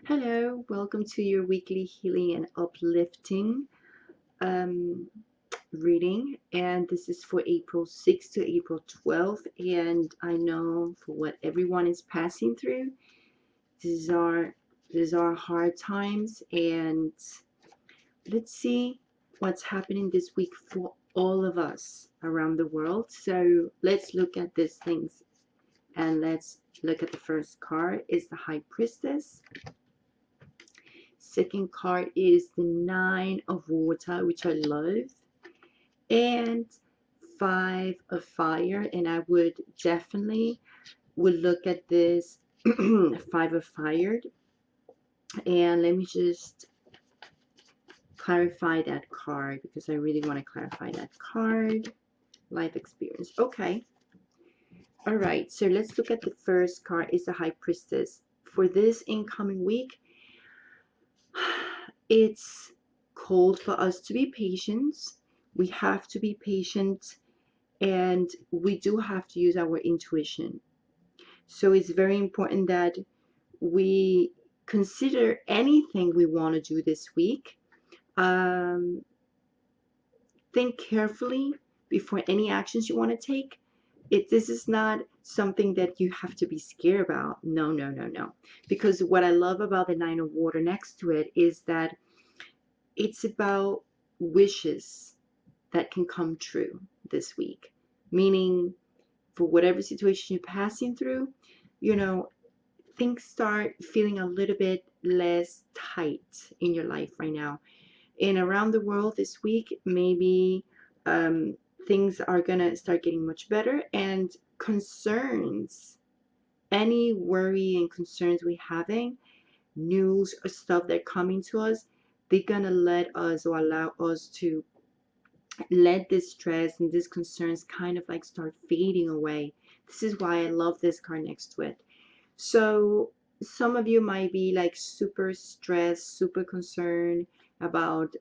Hello, welcome to your weekly healing and uplifting um, reading. And this is for April 6th to April 12th. And I know for what everyone is passing through, these are hard times. And let's see what's happening this week for all of us around the world. So let's look at these things and let's look at the first card. Is the High Priestess. Second card is the Nine of Water, which I love, and Five of Fire. And I would definitely look at this Five of Fire. And let me just clarify that card because I really want to clarify that card. Life experience. Okay. All right. So let's look at the first card. Is the High Priestess. For this incoming week, it's called for us to be patient. We have to be patient and we do have to use our intuition. So it's very important that we consider anything we want to do this week. Think carefully before any actions you want to take. This is not something that you have to be scared about. No, no, no, no. Because what I love about the Nine of Water next to it is that it's about wishes that can come true this week. Meaning, for whatever situation you're passing through, things start feeling a little bit less tight in your life right now. And around the world this week, maybe things are going to start getting much better. And concerns, any worry and concerns we're having, news or stuff that coming to us, they're going to let us or allow us to let this stress and these concerns kind of like start fading away. This is why I love this card next to it. So some of you might be like super stressed, super concerned about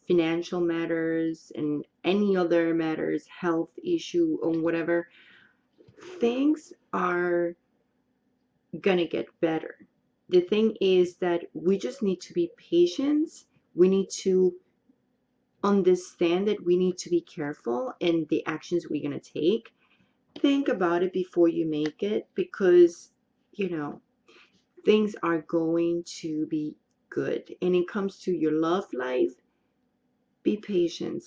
financial matters and any other matters, health issue or whatever. Things are gonna get better. The thing is that we just need to be patient. We need to understand that we need to be careful in the actions we're going to take. Think about it before you make it because, things are going to be good. And it comes to your love life, be patient.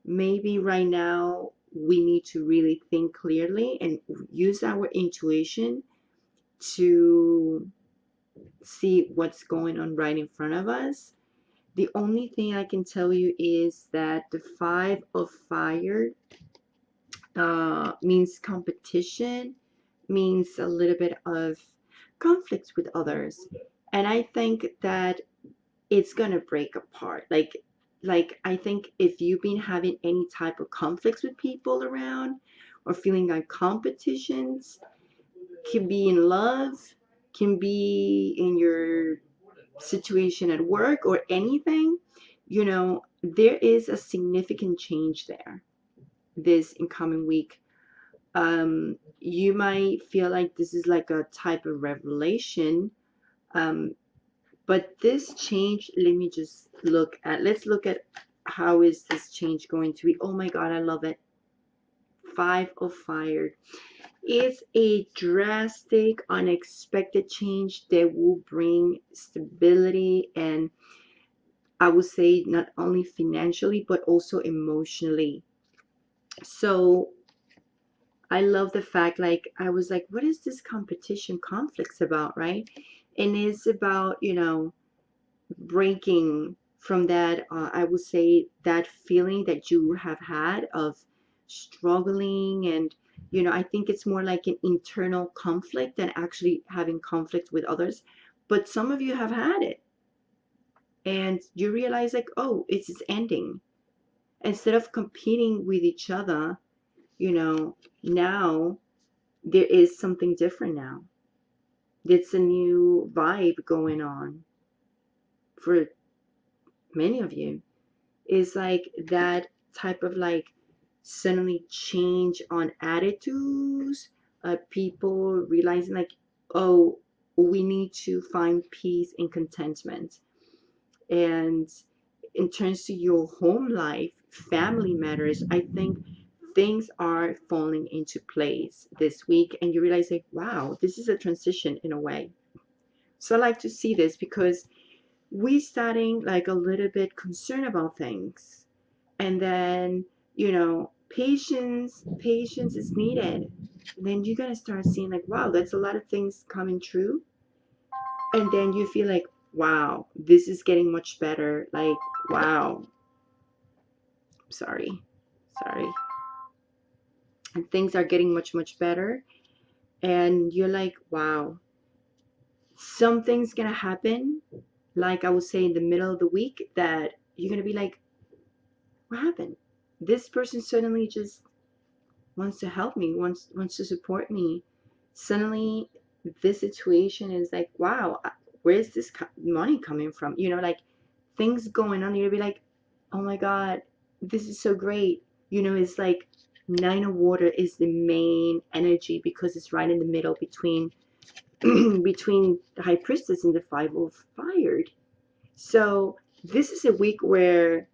Maybe right now we need to really think clearly and use our intuition to see what's going on right in front of us. The only thing I can tell you is that the Five of Fire means competition, means a little bit of conflicts with others. And I think that it's gonna break apart. Like I think if you've been having any type of conflicts with people around or feeling like competitions, can be in love, can be in your situation at work or anything, there is a significant change there this incoming week. You might feel like this is like a type of revelation, but this change, let's look at how is this change going to be. Oh my God, I love it. Five of Fire. It's a drastic, unexpected change that will bring stability and I would say not only financially, but also emotionally. So I love the fact, like, I was like, what is this competition conflicts about, right? And it's about, breaking from that, I would say that feeling that you have had of struggling and, I think it's more like an internal conflict than actually having conflict with others. But some of you have had it and you realize like, oh, it's ending. Instead of competing with each other, now there is something different now. It's a new vibe going on for many of you. It's like that type of like suddenly change on attitudes, people realizing like, oh, we need to find peace and contentment. And in terms of your home life, family matters, I think things are falling into place this week, and you realize like, wow, this is a transition in a way. So I like to see this because we starting like a little bit concerned about things, and then patience is needed. And then you're gonna start seeing like, wow, that's a lot of things coming true. And then you feel like, wow, this is getting much better. Like, wow, sorry, sorry. And things are getting much better. And you're like, wow, something's gonna happen. Like I would say in the middle of the week, that you're gonna be like, what happened? This person suddenly just wants to help me, wants to support me. Suddenly, this situation is like, wow, where's this money coming from? Like things going on. You'll be like, oh my God, this is so great. It's like Nine of Water is the main energy because it's right in the middle between between the High Priestess and the Five of Fire. So this is a week where,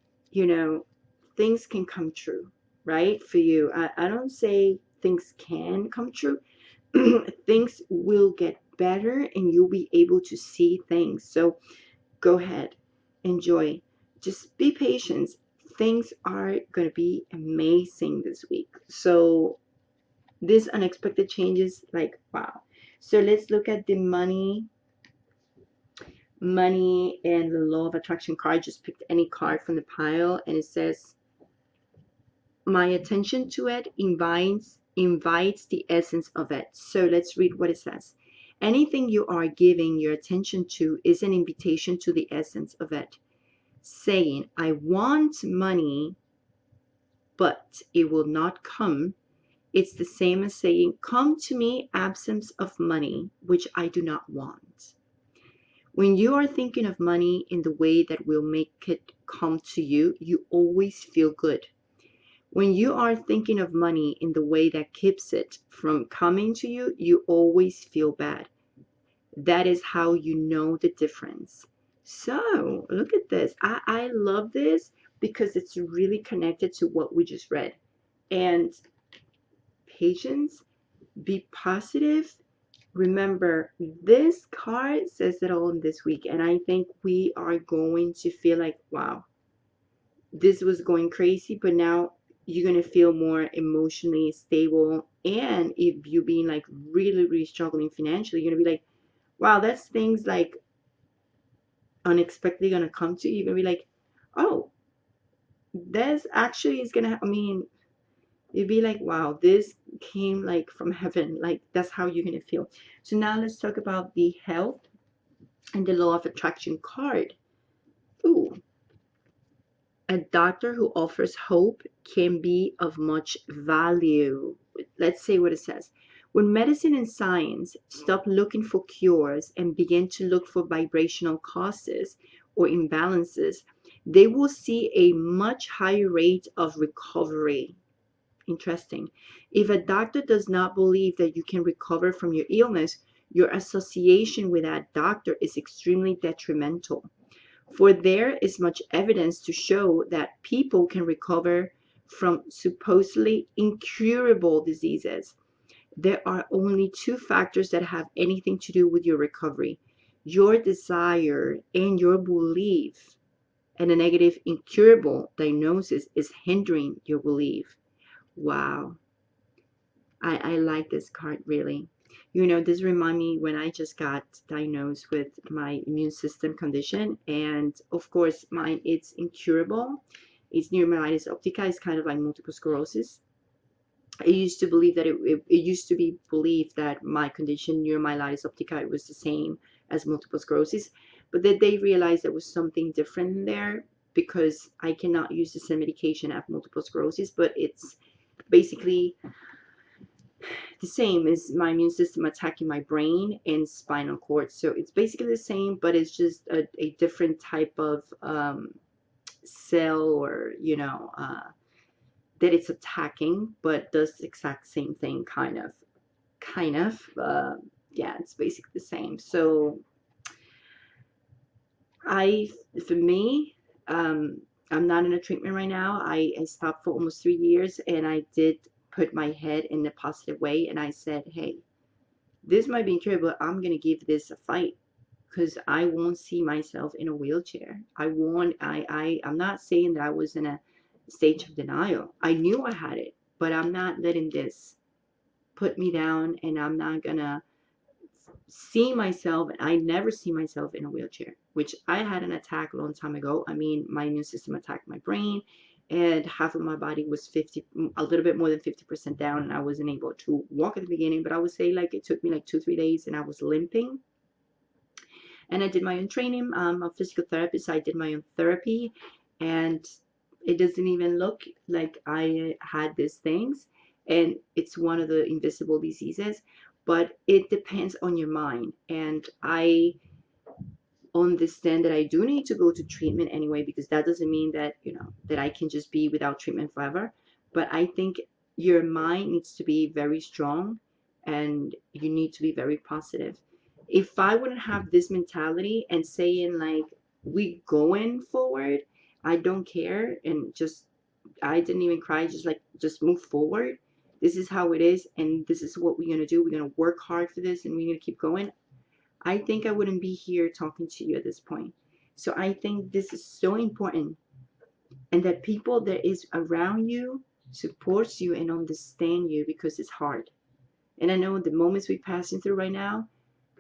things can come true, right? For you. I don't say things can come true. Things will get better and you'll be able to see things. So go ahead, enjoy. Just be patient. Things are going to be amazing this week. So these unexpected changes, like, wow. So let's look at the money and the law of attraction card. Just picked any card from the pile, and it says, my attention to it invites the essence of it. So let's read what it says. Anything you are giving your attention to is an invitation to the essence of it. Saying, I want money, but it will not come. It's the same as saying, come to me, absence of money, which I do not want. When you are thinking of money in the way that will make it come to you, you always feel good. When you are thinking of money in the way that keeps it from coming to you, you always feel bad. That is how you know the difference. So look at this. I love this because it's really connected to what we just read. And patience, be positive. Remember, this card says it all in this week. And I think we are going to feel like, wow, this was going crazy, but now you're going to feel more emotionally stable. And if you're being like really struggling financially, you're going to be like, wow, that's things like unexpectedly going to come to you. You're going to be like, oh, this actually is going to, you'd be like, wow, this came like from heaven. Like that's how you're going to feel. So now let's talk about the health and the law of attraction card. Ooh. A doctor who offers hope can be of much value. Let's say what it says. When medicine and science stop looking for cures and begin to look for vibrational causes or imbalances, they will see a much higher rate of recovery. Interesting. If a doctor does not believe that you can recover from your illness, your association with that doctor is extremely detrimental. For there is much evidence to show that people can recover from supposedly incurable diseases. There are only two factors that have anything to do with your recovery: your desire and your belief. And a negative incurable diagnosis is hindering your belief. Wow. I like this card really. This remind me when I just got diagnosed with my immune system condition, and of course mine it's incurable. It's neuromyelitis optica. It's kind of like multiple sclerosis. I used to believe that it used to be believed that my condition, neuromyelitis optica, it was the same as multiple sclerosis, but then they realized there was something different in there because I cannot use the same medication as multiple sclerosis, but it's basically the same as my immune system attacking my brain and spinal cord. So it's basically the same, but it's just a different type of cell, or that it's attacking, but does the exact same thing, kind of. yeah, it's basically the same. So for me, I'm not in a treatment right now. I stopped for almost 3 years, and I did put my head in a positive way, and I said, hey, this might be incurable, but I'm gonna give this a fight, because I won't see myself in a wheelchair. I'm not saying that I was in a stage of denial. I knew I had it, but I'm not letting this put me down, and I'm not gonna see myself. I never see myself in a wheelchair, which I had an attack a long time ago. I mean, my immune system attacked my brain, and half of my body was a little bit more than 50% down, and I wasn't able to walk at the beginning, but I would say like it took me like 2-3 days, and I was limping. And I did my own training. I'm a physical therapist, so I did my own therapy, and it doesn't even look like I had these things, and it's one of the invisible diseases, but it depends on your mind. And I understand that I do need to go to treatment anyway, because that doesn't mean that, that I can just be without treatment forever. But I think your mind needs to be very strong, and you need to be very positive. If I wouldn't have this mentality and saying like, we going forward, I don't care, and just, I didn't even cry, just move forward. This is how it is, and this is what we're gonna do. We're gonna work hard for this, and we're gonna keep going. I think I wouldn't be here talking to you at this point. So I think this is so important, and that people that is around you supports you and understand you, because it's hard. And I know the moments we're passing through right now,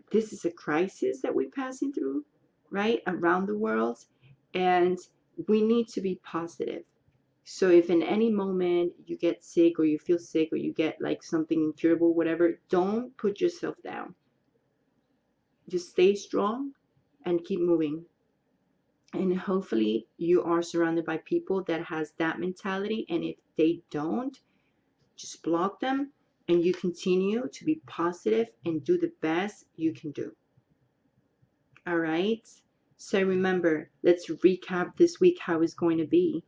this is a crisis that we're passing through, right, around the world, and we need to be positive. So if in any moment you get sick, or you feel sick, or you get like something incurable, whatever, don't put yourself down. Just stay strong and keep moving. And hopefully you are surrounded by people that has that mentality, and if they don't, just block them, and you continue to be positive and do the best you can do. All right, so remember, let's recap this week how it's going to be.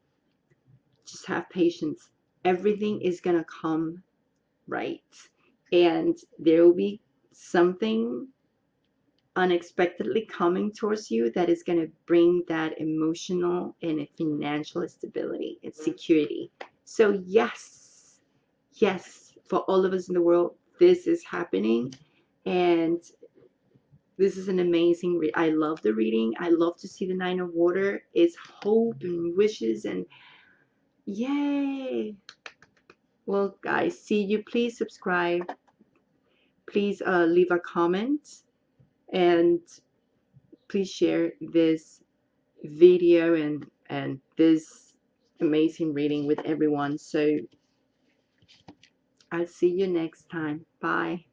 Just have patience. Everything is going to come right, and there will be something unexpectedly coming towards you that is going to bring that emotional and financial stability and security. So yes, yes, for all of us in the world, this is happening, and this is an amazing I love the reading. I love to see the Nine of Water. It's hope and wishes, and yay. Well, guys, see you. Please subscribe. Please leave a comment, and please share this video and this amazing reading with everyone. So I'll see you next time. Bye.